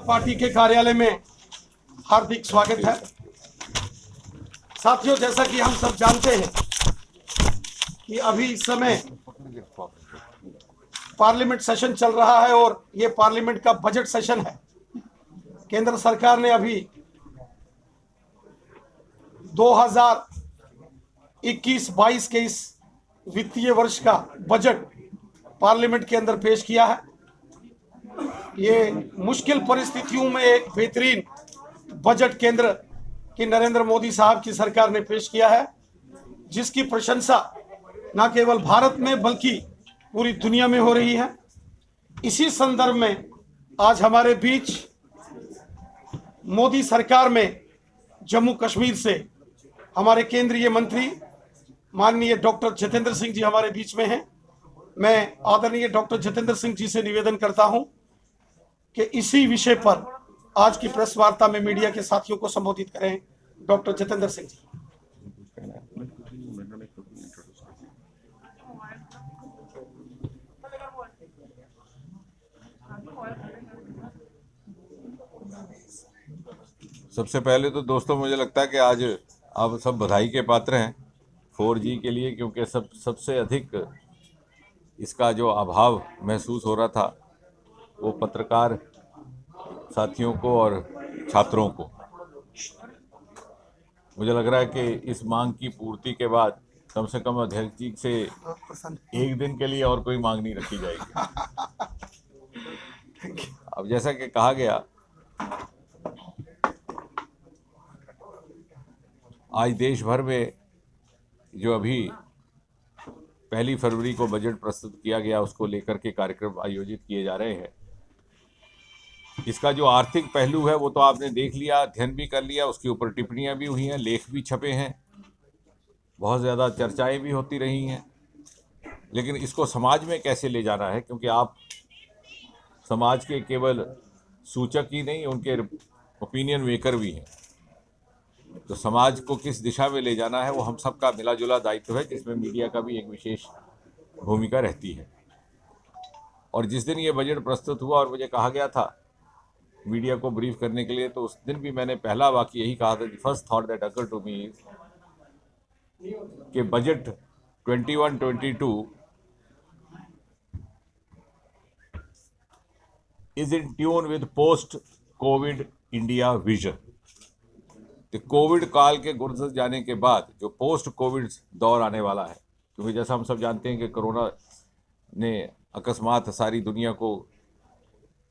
Party के कार्यालय में हार्दिक स्वागत है। साथियों, जैसा कि हम सब जानते हैं कि अभी इस समय पार्लियामेंट सेशन चल रहा है और ये पार्लियामेंट का बजट सेशन है। केंद्र सरकार ने अभी 2021-22 के इस वित्तीय वर्ष का बजट पार्लियामेंट के अंदर पेश किया है। ये मुश्किल परिस्थितियों में एक बेहतरीन बजट केंद्र की नरेंद्र मोदी साहब की सरकार ने पेश किया है, जिसकी प्रशंसा न केवल भारत में बल्कि पूरी दुनिया में हो रही है। इसी संदर्भ में आज हमारे बीच मोदी सरकार में जम्मू कश्मीर से हमारे केंद्रीय मंत्री माननीय डॉक्टर जितेंद्र सिंह जी हमारे बीच में हैं। मैं आदरणीय डॉक्टर जितेंद्र सिंह जी से निवेदन करता हूं कि इसी विषय पर आज की प्रेस वार्ता में मीडिया के साथियों को संबोधित करें। डॉक्टर जितेंद्र सिंह जी। सबसे पहले तो दोस्तों मुझे लगता है कि आज आप सब बधाई के पात्र हैं 4G के लिए, क्योंकि सबसे अधिक इसका जो अभाव महसूस हो रहा था वो पत्रकार साथियों को और छात्रों को। मुझे लग रहा है कि इस मांग की पूर्ति के बाद कम से कम अध्यक्ष जी से एक दिन के लिए और कोई मांग नहीं रखी जाएगी। अब जैसा कि कहा गया, आज देश भर में जो अभी 1 फरवरी को बजट प्रस्तुत किया गया उसको लेकर के कार्यक्रम आयोजित किए जा रहे हैं। इसका जो आर्थिक पहलू है वो तो आपने देख लिया, अध्ययन भी कर लिया, उसके ऊपर टिप्पणियां भी हुई हैं, लेख भी छपे हैं, बहुत ज़्यादा चर्चाएं भी होती रही हैं। लेकिन इसको समाज में कैसे ले जाना है, क्योंकि आप समाज के केवल सूचक ही नहीं, उनके ओपिनियन मेकर भी हैं। तो समाज को किस दिशा में ले जाना है वो हम सबका मिला जुला दायित्व है, जिसमें मीडिया का भी एक विशेष भूमिका रहती है। और जिस दिन ये बजट प्रस्तुत हुआ और मुझे कहा गया था मीडिया को ब्रीफ करने के लिए, तो उस दिन भी मैंने पहला वाक्य यही कहा था, first thought that occur to me is कि budget 21-22 is in tune with post COVID India vision. तो कोविड काल के गुजर जाने के बाद जो पोस्ट कोविड दौर आने वाला है, क्योंकि जैसा हम सब जानते हैं कि कोरोना ने अकस्मात सारी दुनिया को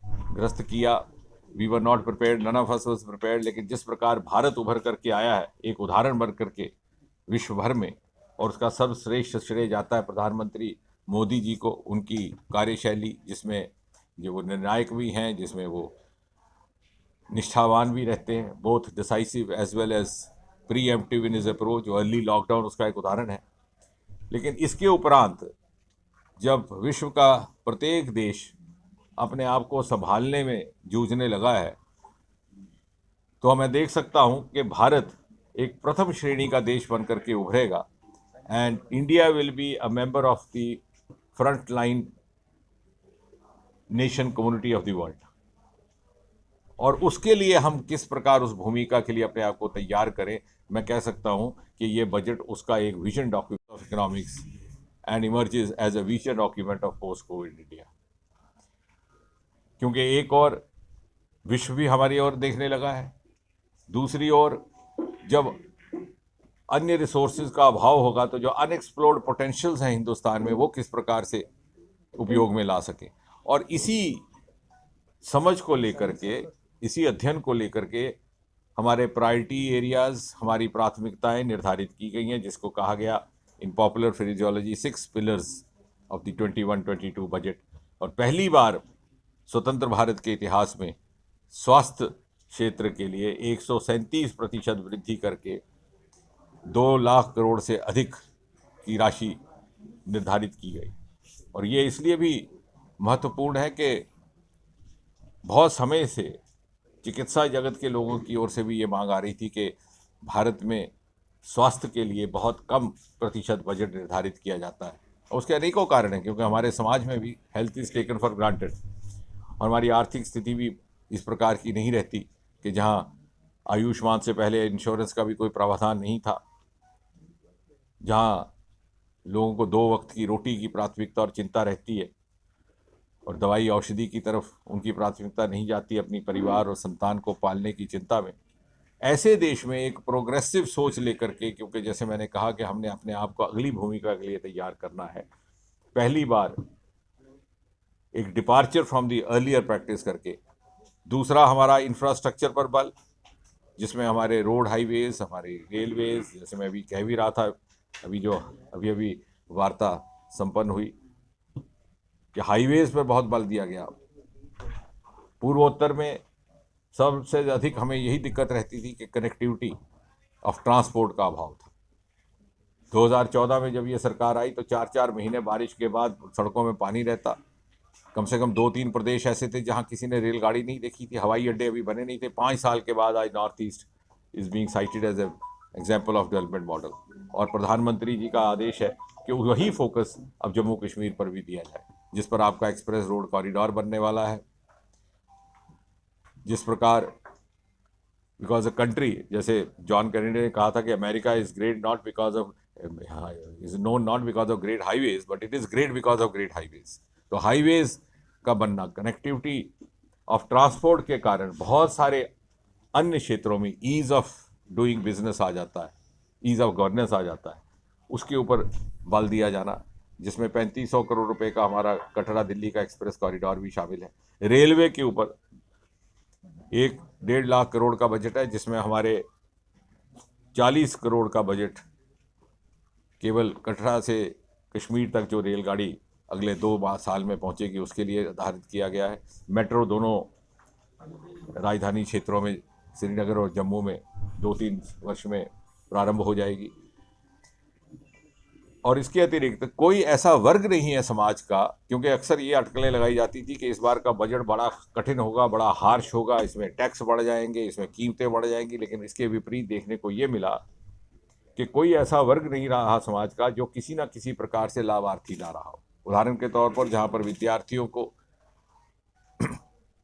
ग्रस्त किया। We were not prepared, none of us was prepared. लेकिन जिस प्रकार भारत उभर करके आया है एक उदाहरण बन करके विश्व भर में, और उसका सर्वश्रेष्ठ श्रेय जाता है प्रधानमंत्री मोदी जी को, उनकी कार्यशैली जिसमें जो वो निर्णायक भी हैं, जिसमें वो निष्ठावान भी रहते हैं, both decisive as well as preemptive in his approach. जो अर्ली लॉकडाउन उसका एक उदाहरण है। लेकिन इसके उपरांत जब विश्व का प्रत्येक देश अपने आप को संभालने में जूझने लगा है, तो मैं देख सकता हूं कि भारत एक प्रथम श्रेणी का देश बनकर के उभरेगा and India will be a member of the front line nation community of the world. और उसके लिए हम किस प्रकार उस भूमिका के लिए अपने आप को तैयार करें, मैं कह सकता हूं कि ये बजट उसका एक vision document of economics and emerges as a vision document of post COVID India. क्योंकि एक और विश्व भी हमारी ओर देखने लगा है, दूसरी ओर जब अन्य रिसोर्सेज का अभाव होगा तो जो अनएक्सप्लोर्ड पोटेंशियल्स हैं हिंदुस्तान में वो किस प्रकार से उपयोग में ला सके। और इसी समझ को लेकर के, इसी अध्ययन को लेकर के हमारे प्रायोरिटी एरियाज, हमारी प्राथमिकताएं निर्धारित की गई हैं, जिसको कहा गया in popular phraseology 6 pillars of the 21-22 budget. और पहली बार स्वतंत्र भारत के इतिहास में स्वास्थ्य क्षेत्र के लिए 137% वृद्धि करके 2 लाख करोड़ से अधिक की राशि निर्धारित की गई। और ये इसलिए भी महत्वपूर्ण है कि बहुत समय से चिकित्सा जगत के लोगों की ओर से भी ये मांग आ रही थी कि भारत में स्वास्थ्य के लिए बहुत कम प्रतिशत बजट निर्धारित किया जाता है। और उसके अनेकों कारण हैं, क्योंकि हमारे समाज में भी health is taken for granted और हमारी आर्थिक स्थिति भी इस प्रकार की नहीं रहती कि जहां आयुष्मान से पहले इंश्योरेंस का भी कोई प्रावधान नहीं था, जहां लोगों को 2 वक्त की रोटी की प्राथमिकता और चिंता रहती है और दवाई औषधि की तरफ उनकी प्राथमिकता नहीं जाती अपनी परिवार और संतान को पालने की चिंता में। ऐसे देश में एक प्रोग्रेसिव सोच लेकर के, क्योंकि जैसे मैंने कहा कि हमने अपने आप को अगली भूमिका के लिए तैयार करना है, पहली बार एक departure from the earlier practice करके, दूसरा हमारा इंफ्रास्ट्रक्चर पर बल, जिसमें हमारे रोड हाईवेज, हमारे रेलवेज, जैसे मैं अभी कह भी रहा था, अभी वार्ता संपन्न हुई कि हाईवेज पर बहुत बल दिया गया। पूर्वोत्तर में सबसे अधिक हमें यही दिक्कत रहती थी कि कनेक्टिविटी ऑफ ट्रांसपोर्ट का अभाव था। 2014 में जब ये सरकार आई तो 4-4 महीने बारिश के बाद सड़कों में पानी रहता। कम से कम 2-3 प्रदेश ऐसे थे जहां किसी ने रेलगाड़ी नहीं देखी थी, हवाई अड्डे अभी बने नहीं थे। 5 साल के बाद आज North East is being cited as a example of development model, और प्रधानमंत्री जी का आदेश है कि वही फोकस अब जम्मू कश्मीर पर भी दिया जाए, जिस पर आपका एक्सप्रेस रोड कॉरिडोर बनने वाला है। जिस प्रकार बिकॉज अ कंट्री, जैसे जॉन कैनेडी ने कहा था कि America is great not because of is known not because of great highways but it is great because of great highways. तो हाईवेज का बनना, कनेक्टिविटी ऑफ ट्रांसपोर्ट के कारण बहुत सारे अन्य क्षेत्रों में ईज ऑफ डूइंग बिजनेस आ जाता है, ईज ऑफ गवर्नेंस आ जाता है, उसके ऊपर बल दिया जाना, जिसमें 3500 करोड़ रुपए का हमारा कटरा दिल्ली का एक्सप्रेस कॉरिडोर भी शामिल है। रेलवे के ऊपर 1-1.5 लाख करोड़ का बजट है, जिसमें हमारे 40 करोड़ का बजट केवल कटरा से कश्मीर तक जो रेलगाड़ी अगले 2 साल में पहुंचेगी उसके लिए निर्धारित किया गया है। मेट्रो दोनों राजधानी क्षेत्रों में श्रीनगर और जम्मू में 2-3 वर्ष में प्रारंभ हो जाएगी। और इसके अतिरिक्त कोई ऐसा वर्ग नहीं है समाज का, क्योंकि अक्सर ये अटकलें लगाई जाती थी कि इस बार का बजट बड़ा कठिन होगा, बड़ा हार्श होगा, इसमें टैक्स बढ़ जाएंगे, इसमें कीमतें बढ़ जाएंगी, लेकिन इसके विपरीत देखने को ये मिला कि कोई ऐसा वर्ग नहीं रहा समाज का जो किसी न किसी प्रकार से लाभार्थी ना रहा हो। उदाहरण के तौर पर जहाँ पर विद्यार्थियों को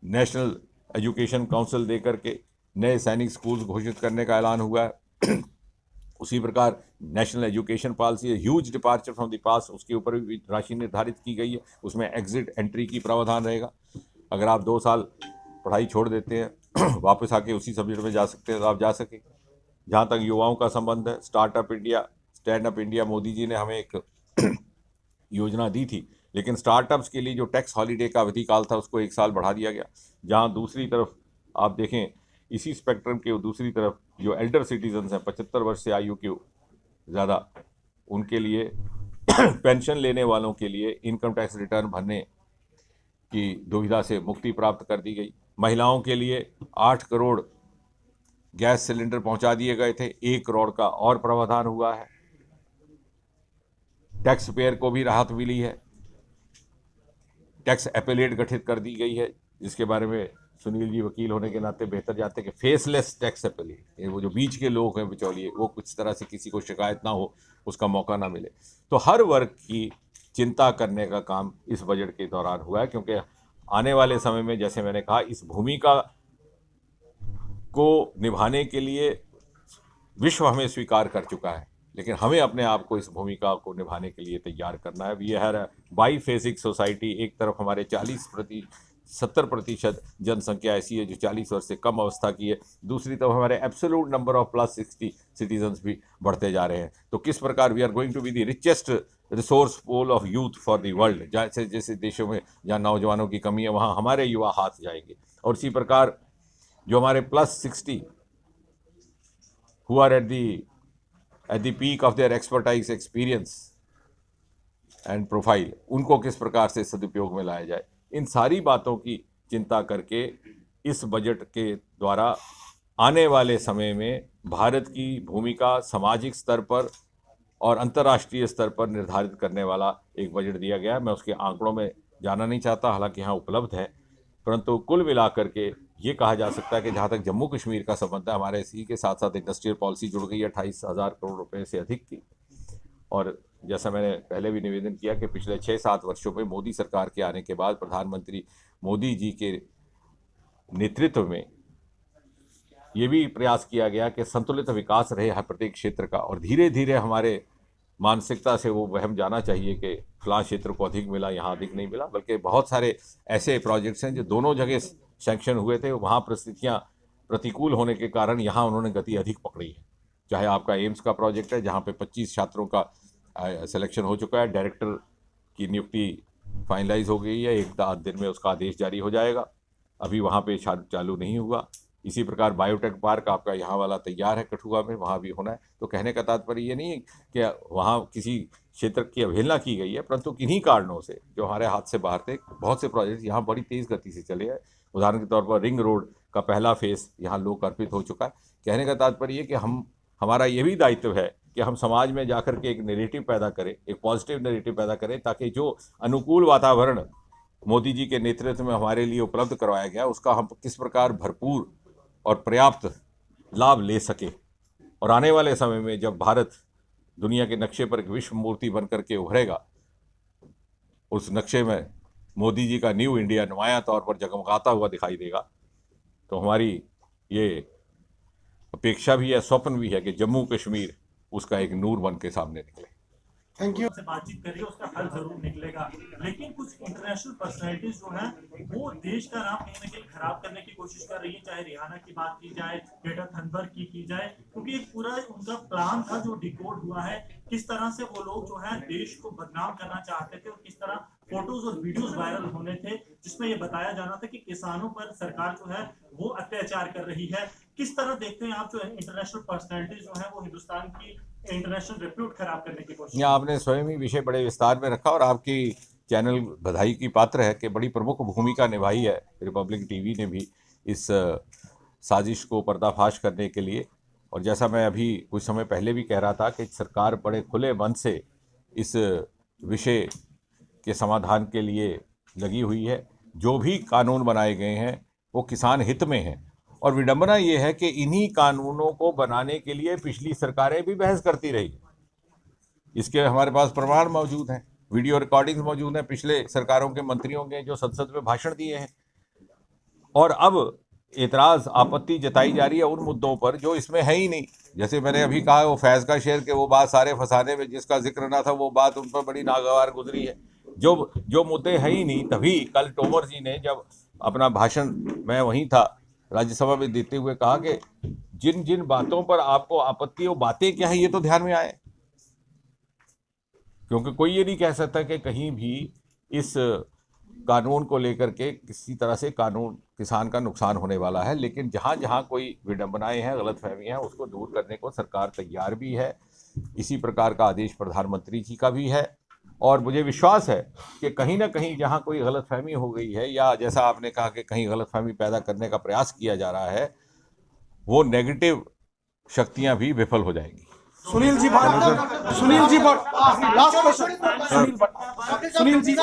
नेशनल एजुकेशन काउंसिल देकर के नए सैनिक स्कूल्स घोषित करने का ऐलान हुआ है, उसी प्रकार नेशनल एजुकेशन पॉलिसी है, huge departure from the past, उसके ऊपर भी राशि निर्धारित की गई है। उसमें एग्जिट एंट्री की प्रावधान रहेगा। अगर आप 2 साल पढ़ाई छोड़ देते हैं वापस आके उसी सब्जेक्ट में जा सकते हैं तो आप जा सकें। जहाँ तक युवाओं का संबंध है, startup India, stand up India, Modi ji ने हमें एक योजना दी थी, लेकिन स्टार्टअप्स के लिए जो टैक्स हॉलीडे का अवधि काल था उसको 1 साल बढ़ा दिया गया। जहाँ दूसरी तरफ आप देखें, इसी स्पेक्ट्रम के दूसरी तरफ जो एल्डर सिटीजन्स हैं, 75 वर्ष से आयु के ज़्यादा, उनके लिए पेंशन लेने वालों के लिए इनकम टैक्स रिटर्न भरने की दुविधा से मुक्ति प्राप्त कर दी गई। महिलाओं के लिए 8 करोड़ गैस सिलेंडर पहुंचा दिए गए थे, 1 करोड़ का और प्रावधान हुआ है। टैक्स पेयर को भी राहत मिली है। टैक्स एपेलेट गठित कर दी गई है, जिसके बारे में सुनील जी वकील होने के नाते बेहतर जानते हैं कि फेसलेस टैक्स एपेलेट, वो जो बीच के लोग हैं बिचौलिए, वो कुछ तरह से किसी को शिकायत ना हो, उसका मौका ना मिले। तो हर वर्ग की चिंता करने का काम इस बजट के दौरान हुआ है, क्योंकि आने वाले समय में, जैसे मैंने कहा, इस भूमिका को निभाने के लिए विश्व हमें स्वीकार कर चुका है, लेकिन हमें अपने आप को इस भूमिका को निभाने के लिए तैयार करना है। We are biphasic society. एक तरफ हमारे 70% जनसंख्या ऐसी है जो 40 वर्ष से कम अवस्था की है, दूसरी तरफ हमारे एब्सोल्यूट नंबर ऑफ +60 सिटीजन्स भी बढ़ते जा रहे हैं। तो किस प्रकार we are going to be the richest resource pool of youth for the world. जैसे जैसे देशों में जहाँ नौजवानों की कमी है वहाँ हमारे युवा हाथ जाएंगे। और इसी प्रकार जो हमारे +60 who are at the peak of their expertise, experience and profile, उनको किस प्रकार से सदुपयोग में लाया जाए, इन सारी बातों की चिंता करके इस बजट के द्वारा आने वाले समय में भारत की भूमिका सामाजिक स्तर पर और अंतर्राष्ट्रीय स्तर पर निर्धारित करने वाला एक बजट दिया गया है। मैं उसके आंकड़ों में जाना नहीं चाहता, हालांकि यहाँ उपलब्ध है, परंतु कुल मिलाकर के ये कहा जा सकता है कि जहाँ तक जम्मू कश्मीर का संबंध है, हमारे इसी के साथ साथ इंडस्ट्रियल पॉलिसी जुड़ गई है 28,000 करोड़ रुपए से अधिक की। और जैसा मैंने पहले भी निवेदन किया कि पिछले 6-7 वर्षों में मोदी सरकार के आने के बाद प्रधानमंत्री मोदी जी के नेतृत्व में ये भी प्रयास किया गया कि संतुलित विकास रहे हर प्रत्येक क्षेत्र का, और धीरे धीरे हमारे मानसिकता से वो वहम जाना चाहिए कि फलां क्षेत्र को अधिक मिला, यहाँ अधिक नहीं मिला, बल्कि बहुत सारे ऐसे प्रोजेक्ट्स हैं जो दोनों जगह सैंक्शन हुए थे, वहाँ परिस्थितियाँ प्रतिकूल होने के कारण यहाँ उन्होंने गति अधिक पकड़ी है। चाहे आपका एम्स का प्रोजेक्ट है जहाँ पे 25 छात्रों का सिलेक्शन हो चुका है, डायरेक्टर की नियुक्ति फाइनलाइज हो गई है, एक आध दिन में उसका आदेश जारी हो जाएगा, अभी वहाँ पे चालू नहीं हुआ। इसी प्रकार बायोटेक पार्क आपका यहाँ वाला तैयार है कठुआ में, वहाँ भी होना है। तो कहने का तात्पर्य ये नहीं है कि वहाँ किसी क्षेत्र की अवहेलना की गई है, परंतु किन्हीं कारणों से जो हमारे हाथ से बाहर थे, बहुत से प्रोजेक्ट यहाँ बड़ी तेज़ गति से चले हैं। उदाहरण के तौर पर रिंग रोड का पहला फेज़ यहाँ लोकार्पित हो चुका है। कहने का तात्पर्य ये कि हमारा ये भी दायित्व है कि हम समाज में जाकर के एक नैरेटिव पैदा करें, एक पॉजिटिव नैरेटिव पैदा करें, ताकि जो अनुकूल वातावरण मोदी जी के नेतृत्व में हमारे लिए उपलब्ध करवाया गया उसका हम किस प्रकार भरपूर और पर्याप्त लाभ ले सके, और आने वाले समय में जब भारत दुनिया के नक्शे पर एक विश्व मूर्ति बन करके उभरेगा, उस नक्शे में मोदी जी का न्यू इंडिया नुमायां तौर पर जगमगाता हुआ दिखाई देगा। तो हमारी ये अपेक्षा भी है, स्वप्न भी है कि जम्मू कश्मीर उसका एक नूर बन के सामने निकले। Thank you. से बातचीत करिए, उसका हल जरूर निकलेगा। लेकिन कुछ इंटरनेशनल पर्सनैलिटीज जो है वो देश का नाम कहीं ना कहीं खराब करने की कोशिश कर रही है, चाहे रिहाना की बात की जाए, ग्रेटा थनबर्ग की जाए, क्योंकि एक पूरा उनका प्लान था जो डिकोड हुआ है, किस तरह से वो लोग जो है देश को बदनाम करना चाहते थे और किस तरह फोटोज और वीडियोस वायरल होने थे जिसमें ये बताया जाना था कि किसानों पर सरकार जो है वो अत्याचार कर रही है। किस तरह देखते हैं आप जो इंटरनेशनल पर्सनैलिटीज जो है वो हिंदुस्तान की इंटरनेशनल रिप्यूट खराब करने की कोशिश? आपने स्वयं ही विषय बड़े विस्तार में रखा और आपकी चैनल बधाई की पात्र है कि बड़ी प्रमुख भूमिका निभाई है रिपब्लिक टीवी ने भी इस साजिश को पर्दाफाश करने के लिए। और जैसा मैं अभी कुछ समय पहले भी कह रहा था कि सरकार बड़े खुले मन से इस विषय के समाधान के लिए लगी हुई है। जो भी कानून बनाए गए हैं वो किसान हित में हैं, और विडंबना ये है कि इन्हीं कानूनों को बनाने के लिए पिछली सरकारें भी बहस करती रही। इसके हमारे पास प्रमाण मौजूद हैं, वीडियो रिकॉर्डिंग्स मौजूद हैं पिछले सरकारों के मंत्रियों के जो संसद में भाषण दिए हैं। और अब एतराज़ आपत्ति जताई जा रही है उन मुद्दों पर जो इसमें है ही नहीं। जैसे मैंने अभी कहा वो फैज़ का शेर के वो बात सारे फसाने में जिसका जिक्र ना था, वो बात उन पर बड़ी नागवार गुजरी है। जो मुद्दे हैं ही नहीं, तभी कल तोमर जी ने जब अपना भाषण, मैं वहीं था राज्यसभा में, देते हुए कहा कि जिन जिन बातों पर आपको आपत्ति, वो बातें क्या है ये तो ध्यान में आए, क्योंकि कोई ये नहीं कह सकता कि कहीं भी इस कानून को लेकर के किसी तरह से कानून किसान का नुकसान होने वाला है। लेकिन जहाँ जहाँ कोई विडंबनाएं हैं, गलतफहमियां हैं, उसको दूर करने को सरकार तैयार भी है। इसी प्रकार का आदेश प्रधानमंत्री जी का भी है, और मुझे विश्वास है कि कहीं ना कहीं जहाँ कोई गलतफहमी हो गई है, या जैसा आपने कहा कि कहीं गलतफहमी पैदा करने का प्रयास किया जा रहा है, वो नेगेटिव शक्तियाँ भी विफल हो जाएंगी। Sunil ji Bhatt last question. सुनील जी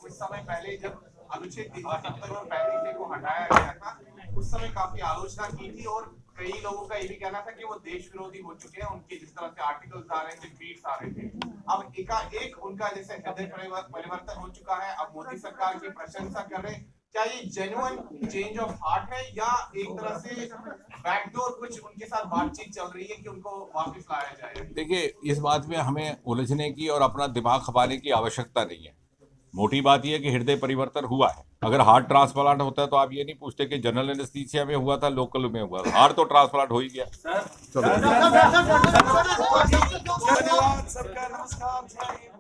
कुछ समय पहले जब अनुच्छेद 370 और 35 को हटाया गया था, उस समय काफी आलोचना की थी, और कई लोगों का ये भी कहना था कि वो देश विरोधी हो चुके हैं, उनके जिस तरह से आर्टिकल्स आ रहे थे, ट्वीट्स आ रहे थे। अब एकाएक उनका जैसे हृदय परिवर्तन हो चुका है, अब मोदी सरकार की प्रशंसा कर रहे हैं। क्या ये जेन्युइन चेंज ऑफ हार्ट है, या एक तरह से बैकडोर कुछ उनके साथ बातचीत चल रही है कि उनको वापस लाया जाए? देखिए, इस बात में हमें उलझने की और अपना दिमाग खपाने की आवश्यकता नहीं है। मोटी बात यह है कि हृदय परिवर्तन हुआ है। अगर हार्ट ट्रांसप्लांट होता है तो आप ये नहीं पूछते कि जनरल एनेस्थीसिया में हुआ था, लोकल में हुआ। हार्ट तो ट्रांसप्लांट हो ही गया। धन्यवाद सरकार, नमस्कार।